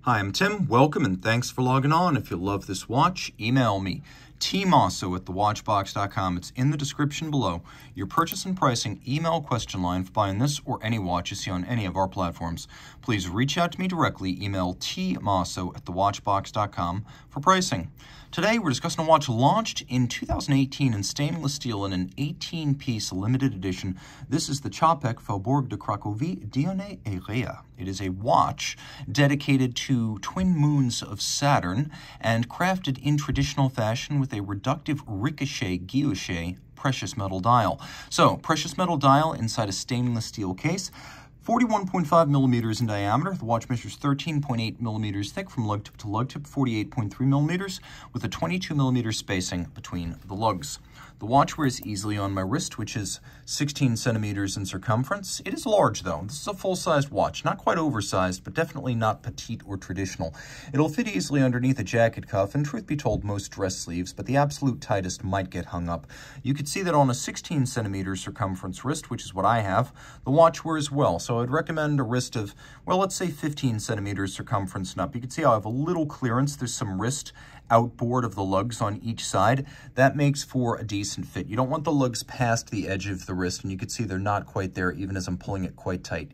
Hi, I'm Tim. Welcome and thanks for logging on. If you love this watch, email me, Team Mosso at thewatchbox.com. It's in the description below. Your purchase and pricing email question line for buying this or any watch you see on any of our platforms. Please reach out to me directly. Email tmosso at thewatchbox.com for pricing. Today, we're discussing a watch launched in 2018 in stainless steel in an 18-piece limited edition. This is the Czapek Faubourg De Cracovie Dioné Rhéa. It is a watch dedicated to twin moons of Saturn and crafted in traditional fashion with a reductive ricochet guilloche precious metal dial. So, precious metal dial inside a stainless steel case. 41.5 millimeters in diameter. The watch measures 13.8 millimeters thick from lug tip to lug tip, 48.3 millimeters, with a 22 millimeter spacing between the lugs. The watch wears easily on my wrist, which is 16 centimeters in circumference. It is large, though. This is a full-sized watch. Not quite oversized, but definitely not petite or traditional. It'll fit easily underneath a jacket cuff, and truth be told, most dress sleeves, but the absolute tightest might get hung up. You could see that on a 16 centimeter circumference wrist, which is what I have, the watch wears well. So I'd recommend a wrist of, well, let's say 15 centimeters circumference and up. You can see how I have a little clearance. There's some wrist outboard of the lugs on each side. That makes for a decent fit. You don't want the lugs past the edge of the wrist, and you can see they're not quite there even as I'm pulling it quite tight.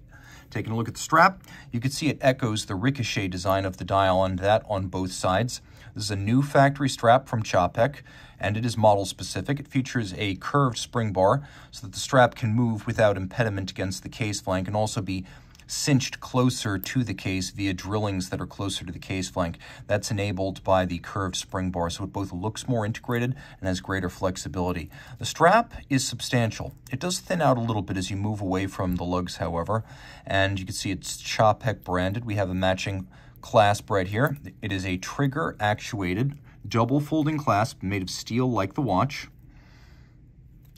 Taking a look at the strap, you can see it echoes the ricochet design of the dial and that on both sides. This is a new factory strap from Czapek, and it is model specific. It features a curved spring bar so that the strap can move without impediment against the case flank and also be cinched closer to the case via drillings that are closer to the case flank. That's enabled by the curved spring bar, so it both looks more integrated and has greater flexibility. The strap is substantial. It does thin out a little bit as you move away from the lugs, however, and you can see it's Czapek branded. We have a matching clasp right here. It is a trigger-actuated, double folding clasp made of steel like the watch.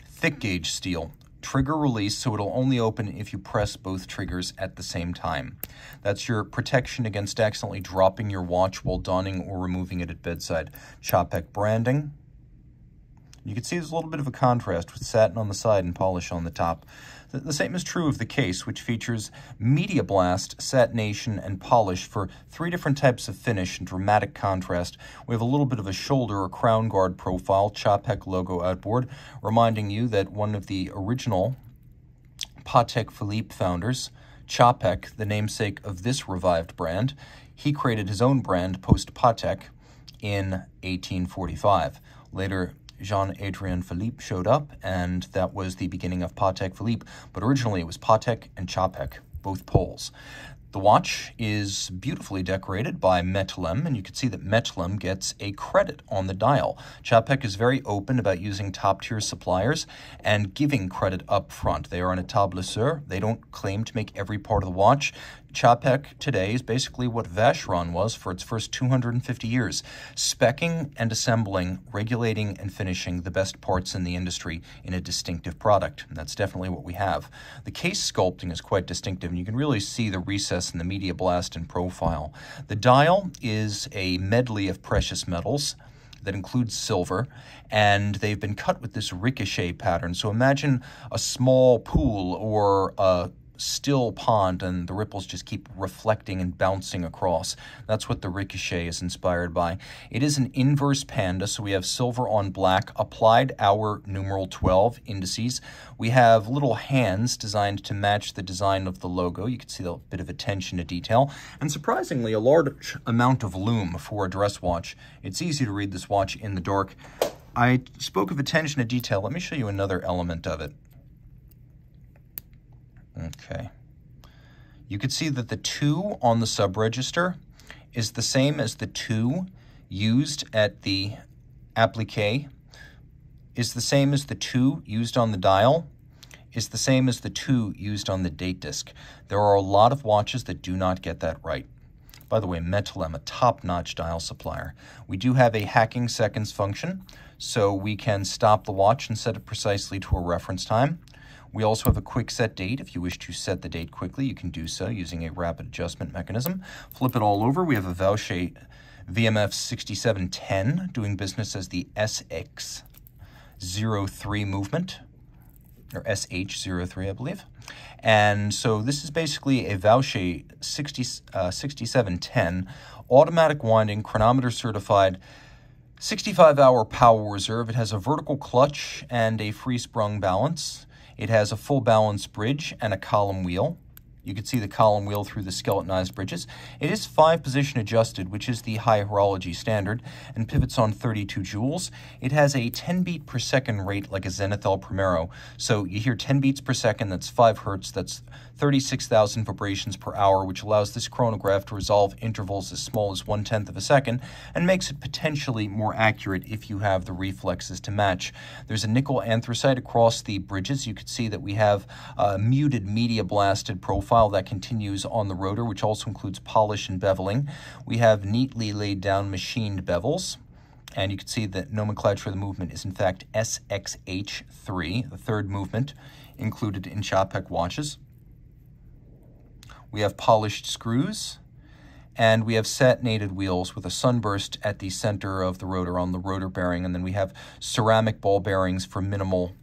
Thick gauge steel. Trigger release, so it'll only open if you press both triggers at the same time. That's your protection against accidentally dropping your watch while donning or removing it at bedside. Czapek branding. You can see there's a little bit of a contrast with satin on the side and polish on the top. The same is true of the case, which features media blast, satination, and polish for 3 different types of finish and dramatic contrast. We have a little bit of a shoulder or crown guard profile, Czapek logo outboard, reminding you that one of the original Patek Philippe founders, Czapek, the namesake of this revived brand, he created his own brand, post-Patek, in 1845. Later, Jean-Adrien Philippe showed up, and that was the beginning of Patek Philippe. But originally, it was Patek and Czapek, both Poles. The watch is beautifully decorated by Metlem, and you can see that Metlem gets a credit on the dial. Czapek is very open about using top-tier suppliers and giving credit up front. They are an établisseur. They don't claim to make every part of the watch. Czapek today is basically what Vacheron was for its first 250 years, speccing and assembling, regulating and finishing the best parts in the industry in a distinctive product. And that's definitely what we have. The case sculpting is quite distinctive, and you can really see the recess in the media blast and profile. The dial is a medley of precious metals that includes silver, and they've been cut with this ricochet pattern. So imagine a small pool or a still pond, and the ripples just keep reflecting and bouncing across. That's what the ricochet is inspired by. It is an inverse panda, so we have silver on black, applied hour numeral 12 indices. We have little hands designed to match the design of the logo. You can see a bit of attention to detail, and surprisingly, a large amount of lume for a dress watch. It's easy to read this watch in the dark. I spoke of attention to detail. Let me show you another element of it. Okay. You can see that the 2 on the sub-register is the same as the 2 used at the applique, is the same as the 2 used on the dial, is the same as the 2 used on the date disc. There are a lot of watches that do not get that right. By the way, Metlem, a top-notch dial supplier. We do have a hacking seconds function, so we can stop the watch and set it precisely to a reference time. We also have a quick set date. If you wish to set the date quickly, you can do so using a rapid adjustment mechanism. Flip it all over. We have a Vaucher VMF 6710 doing business as the SX03 movement. or SH03, I believe. And so this is basically a Vaucher 6710 automatic winding, chronometer certified, 65-hour power reserve. It has a vertical clutch and a free sprung balance. It has a full balance bridge and a column wheel. You can see the column wheel through the skeletonized bridges. It is 5-position adjusted, which is the high horology standard, and pivots on 32 joules. It has a 10 beat per second rate like a Zenith El Primero. So you hear 10 beats per second, that's 5 hertz, that's 36,000 vibrations per hour, which allows this chronograph to resolve intervals as small as 1/10 of a second and makes it potentially more accurate if you have the reflexes to match. There's a nickel anthracite across the bridges. You can see that we have a muted media blasted profile that continues on the rotor, which also includes polish and beveling. We have neatly laid down machined bevels, and you can see that nomenclature of the movement is in fact SXH3, the third movement included in Czapek watches. We have polished screws, and we have satinated wheels with a sunburst at the center of the rotor on the rotor bearing, and then we have ceramic ball bearings for minimal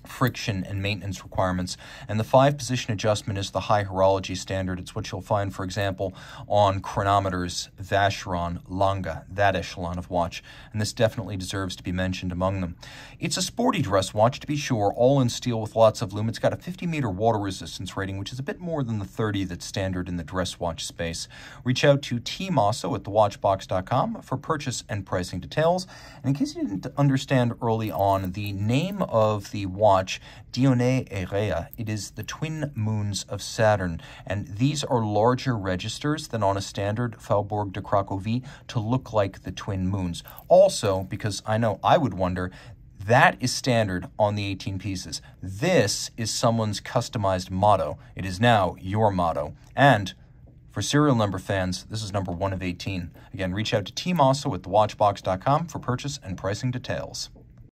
friction and maintenance requirements. And the 5-position adjustment is the high horology standard. It's what you'll find, for example, on chronometers, Vacheron, Lange, that echelon of watch, and this definitely deserves to be mentioned among them. It's a sporty dress watch, to be sure, all in steel with lots of lume. It's got a 50-meter water resistance rating, which is a bit more than the 30 that's standard in the dress watch space. Reach out to Team Mosso at thewatchbox.com for purchase and pricing details. And in case you didn't understand early on, the name of the watch, Dioné Rhéa, it is the twin moons of Saturn, and these are larger registers than on a standard Faubourg De Cracovie to look like the twin moons. Also, because I know I would wonder, that is standard on the 18 pieces. This is someone's customized motto. It is now your motto. And for serial number fans, this is number 1 of 18. Again, reach out to Team Mosso at thewatchbox.com for purchase and pricing details.